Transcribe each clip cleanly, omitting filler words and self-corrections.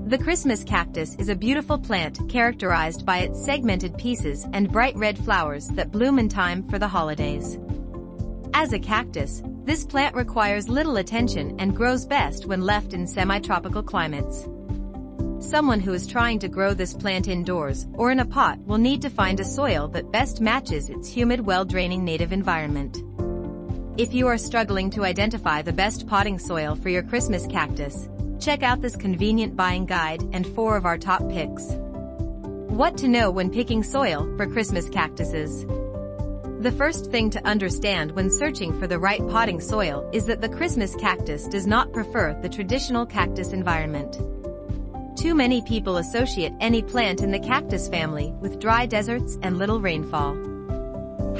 The Christmas cactus is a beautiful plant characterized by its segmented pieces and bright red flowers that bloom in time for the holidays. As a cactus, this plant requires little attention and grows best when left in semi-tropical climates. Someone who is trying to grow this plant indoors or in a pot will need to find a soil that best matches its humid, well-draining native environment. If you are struggling to identify the best potting soil for your Christmas cactus, check out this convenient buying guide and 4 of our top picks. What to know when picking soil for Christmas cactuses. The first thing to understand when searching for the right potting soil is that the Christmas cactus does not prefer the traditional cactus environment. Too many people associate any plant in the cactus family with dry deserts and little rainfall.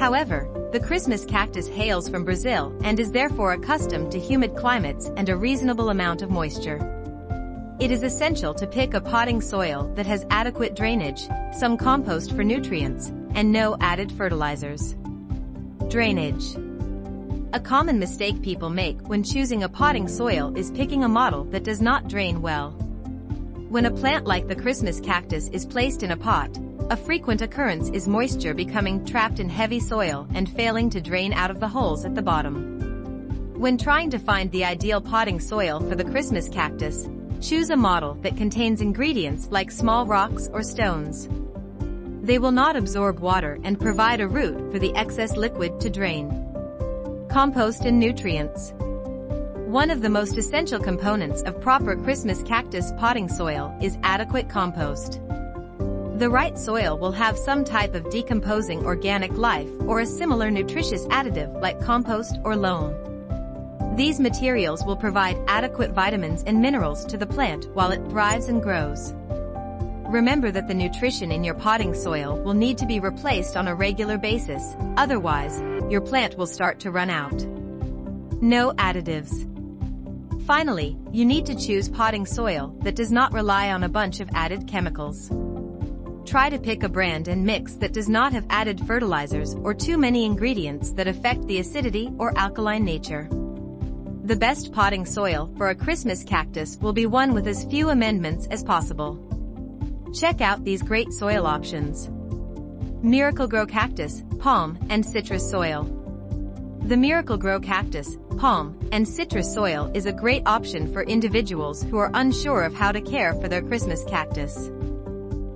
However, the Christmas cactus hails from Brazil and is therefore accustomed to humid climates and a reasonable amount of moisture. It is essential to pick a potting soil that has adequate drainage, some compost for nutrients, and no added fertilizers. Drainage. A common mistake people make when choosing a potting soil is picking a model that does not drain well. When a plant like the Christmas cactus is placed in a pot, a frequent occurrence is moisture becoming trapped in heavy soil and failing to drain out of the holes at the bottom. When trying to find the ideal potting soil for the Christmas cactus, choose a model that contains ingredients like small rocks or stones. They will not absorb water and provide a route for the excess liquid to drain. Compost and nutrients. One of the most essential components of proper Christmas cactus potting soil is adequate compost. The right soil will have some type of decomposing organic life or a similar nutritious additive like compost or loam. These materials will provide adequate vitamins and minerals to the plant while it thrives and grows. Remember that the nutrition in your potting soil will need to be replaced on a regular basis, otherwise, your plant will start to run out. No additives. Finally, you need to choose potting soil that does not rely on a bunch of added chemicals. Try to pick a brand and mix that does not have added fertilizers or too many ingredients that affect the acidity or alkaline nature. The best potting soil for a Christmas cactus will be one with as few amendments as possible. Check out these great soil options. Miracle-Gro cactus, palm, and citrus soil. The Miracle-Gro cactus, palm, and citrus soil is a great option for individuals who are unsure of how to care for their Christmas cactus.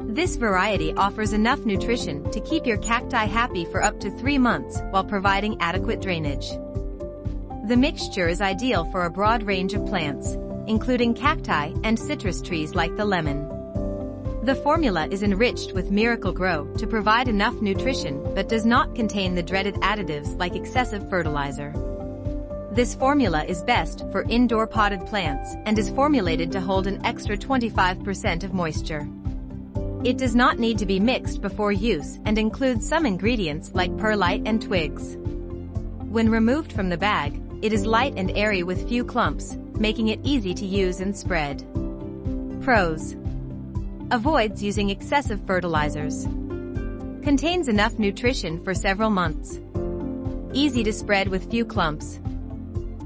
This variety offers enough nutrition to keep your cacti happy for up to 3 months while providing adequate drainage. The mixture is ideal for a broad range of plants, including cacti and citrus trees like the lemon. The formula is enriched with Miracle-Gro to provide enough nutrition but does not contain the dreaded additives like excessive fertilizer. This formula is best for indoor potted plants and is formulated to hold an extra 25% of moisture. It does not need to be mixed before use and includes some ingredients like perlite and twigs. When removed from the bag, it is light and airy with few clumps, making it easy to use and spread. Pros. Avoids using excessive fertilizers. Contains enough nutrition for several months. Easy to spread with few clumps.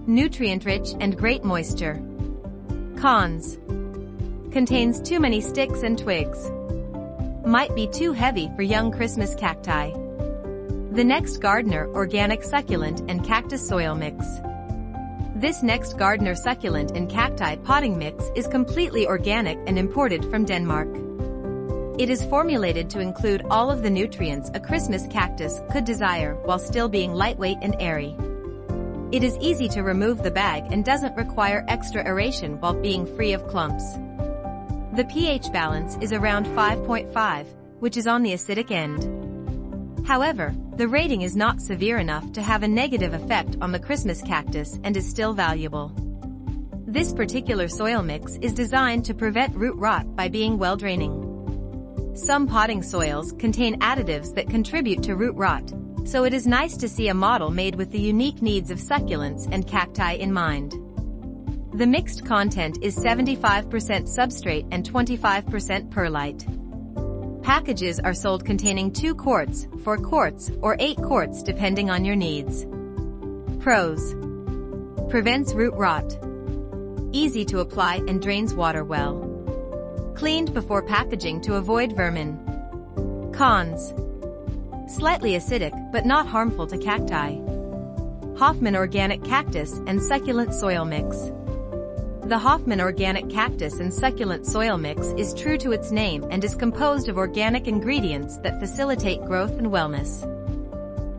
Nutrient-rich and great moisture. Cons. Contains too many sticks and twigs. Might be too heavy for young Christmas cacti. The Next Gardener Organic Succulent and Cactus Soil Mix. This Next Gardener Succulent and Cacti Potting Mix is completely organic and imported from Denmark. It is formulated to include all of the nutrients a Christmas cactus could desire while still being lightweight and airy. It is easy to remove the bag and doesn't require extra aeration while being free of clumps. The pH balance is around 5.5, which is on the acidic end. However, the rating is not severe enough to have a negative effect on the Christmas cactus and is still valuable. This particular soil mix is designed to prevent root rot by being well draining. Some potting soils contain additives that contribute to root rot, so it is nice to see a model made with the unique needs of succulents and cacti in mind. The mixed content is 75% substrate and 25% perlite. Packages are sold containing 2 quarts, 4 quarts, or 8 quarts depending on your needs. Pros. Prevents root rot. Easy to apply and drains water well. Cleaned before packaging to avoid vermin. Cons. Slightly acidic, but not harmful to cacti. Hoffman Organic Cactus and Succulent Soil Mix. The Hoffman Organic Cactus and Succulent Soil Mix is true to its name and is composed of organic ingredients that facilitate growth and wellness.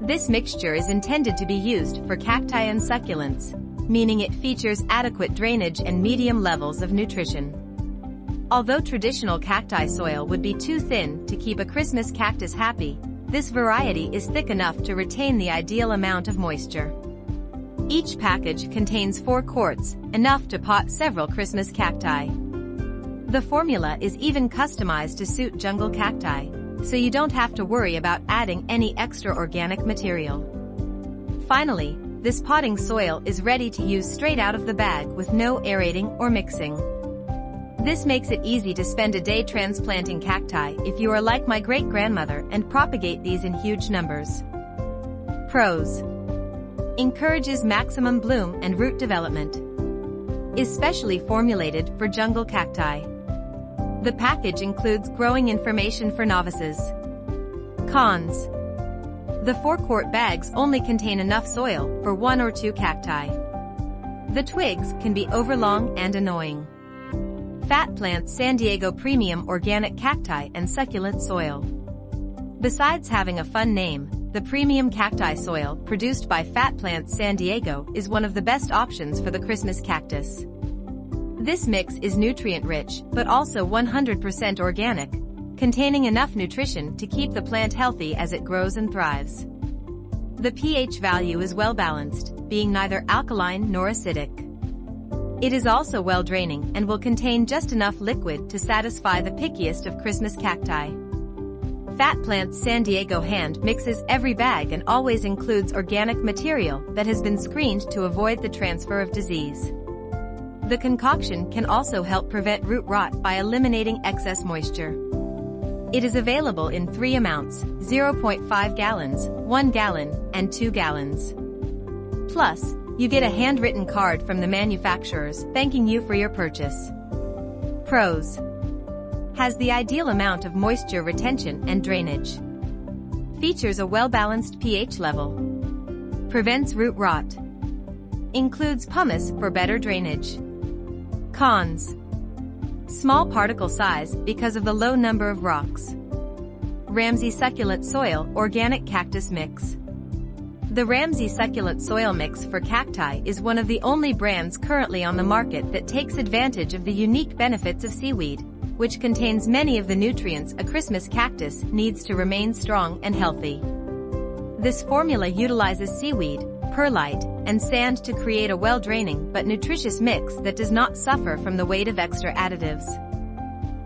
This mixture is intended to be used for cacti and succulents, meaning it features adequate drainage and medium levels of nutrition. Although traditional cacti soil would be too thin to keep a Christmas cactus happy, this variety is thick enough to retain the ideal amount of moisture. Each package contains 4 quarts, enough to pot several Christmas cacti. The formula is even customized to suit jungle cacti, so you don't have to worry about adding any extra organic material. Finally, this potting soil is ready to use straight out of the bag with no aerating or mixing. This makes it easy to spend a day transplanting cacti if you are like my great-grandmother and propagate these in huge numbers. Pros. Encourages maximum bloom and root development. Is specially formulated for jungle cacti. The package includes growing information for novices. Cons. The 4-quart bags only contain enough soil for 1 or 2 cacti. The twigs can be overlong and annoying. Fat Plants San Diego Premium Organic Cacti and Succulent Soil. Besides having a fun name, the premium cacti soil produced by Fat Plants San Diego is one of the best options for the Christmas cactus. This mix is nutrient-rich, but also 100% organic, containing enough nutrition to keep the plant healthy as it grows and thrives. The pH value is well balanced, being neither alkaline nor acidic. It is also well draining and will contain just enough liquid to satisfy the pickiest of Christmas cacti. Fat Plants San Diego hand mixes every bag and always includes organic material that has been screened to avoid the transfer of disease. The concoction can also help prevent root rot by eliminating excess moisture. It is available in 3 amounts, 0.5 gallons, 1 gallon, and 2 gallons. Plus, you get a handwritten card from the manufacturers thanking you for your purchase. Pros. Has the ideal amount of moisture retention and drainage. Features a well-balanced pH level. Prevents root rot. Includes pumice for better drainage. Cons. Small particle size because of the low number of rocks. Ramsey Succulent Soil Organic Cactus Mix. The Ramsey Succulent Soil Mix for cacti is one of the only brands currently on the market that takes advantage of the unique benefits of seaweed, which contains many of the nutrients a Christmas cactus needs to remain strong and healthy. This formula utilizes seaweed, perlite, and sand to create a well-draining but nutritious mix that does not suffer from the weight of extra additives.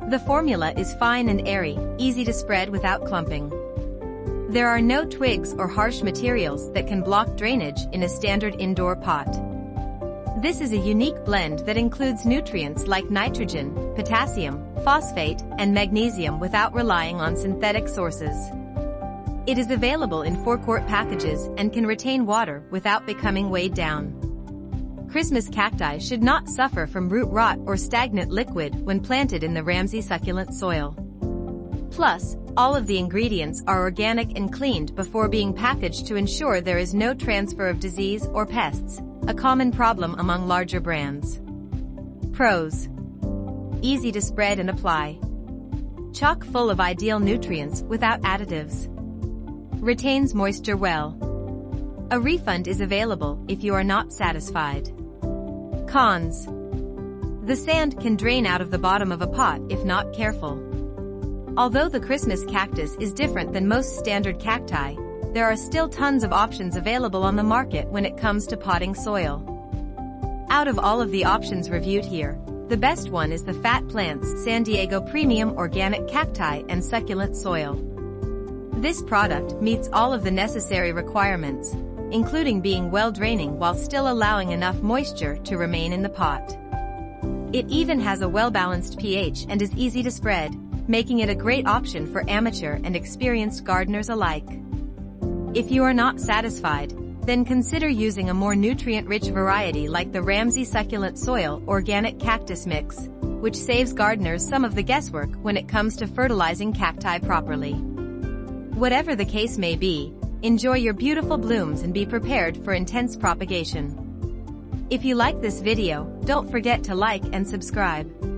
The formula is fine and airy, easy to spread without clumping. There are no twigs or harsh materials that can block drainage in a standard indoor pot. This is a unique blend that includes nutrients like nitrogen, potassium, phosphate, and magnesium without relying on synthetic sources. It is available in 4-quart packages and can retain water without becoming weighed down. Christmas cacti should not suffer from root rot or stagnant liquid when planted in the Ramsey succulent soil. Plus, all of the ingredients are organic and cleaned before being packaged to ensure there is no transfer of disease or pests, a common problem among larger brands. Pros. Easy to spread and apply. Chock full of ideal nutrients without additives. Retains moisture well. A refund is available if you are not satisfied. Cons. The sand can drain out of the bottom of a pot if not careful. Although the Christmas cactus is different than most standard cacti, there are still tons of options available on the market when it comes to potting soil. Out of all of the options reviewed here, the best one is the Fat Plants San Diego Premium Organic Cacti and Succulent Soil. This product meets all of the necessary requirements, including being well-draining while still allowing enough moisture to remain in the pot. It even has a well-balanced pH and is easy to spread, making it a great option for amateur and experienced gardeners alike. If you are not satisfied, then consider using a more nutrient-rich variety like the Ramsey Succulent Soil Organic Cactus Mix, which saves gardeners some of the guesswork when it comes to fertilizing cacti properly. Whatever the case may be, enjoy your beautiful blooms and be prepared for intense propagation. If you like this video, don't forget to like and subscribe.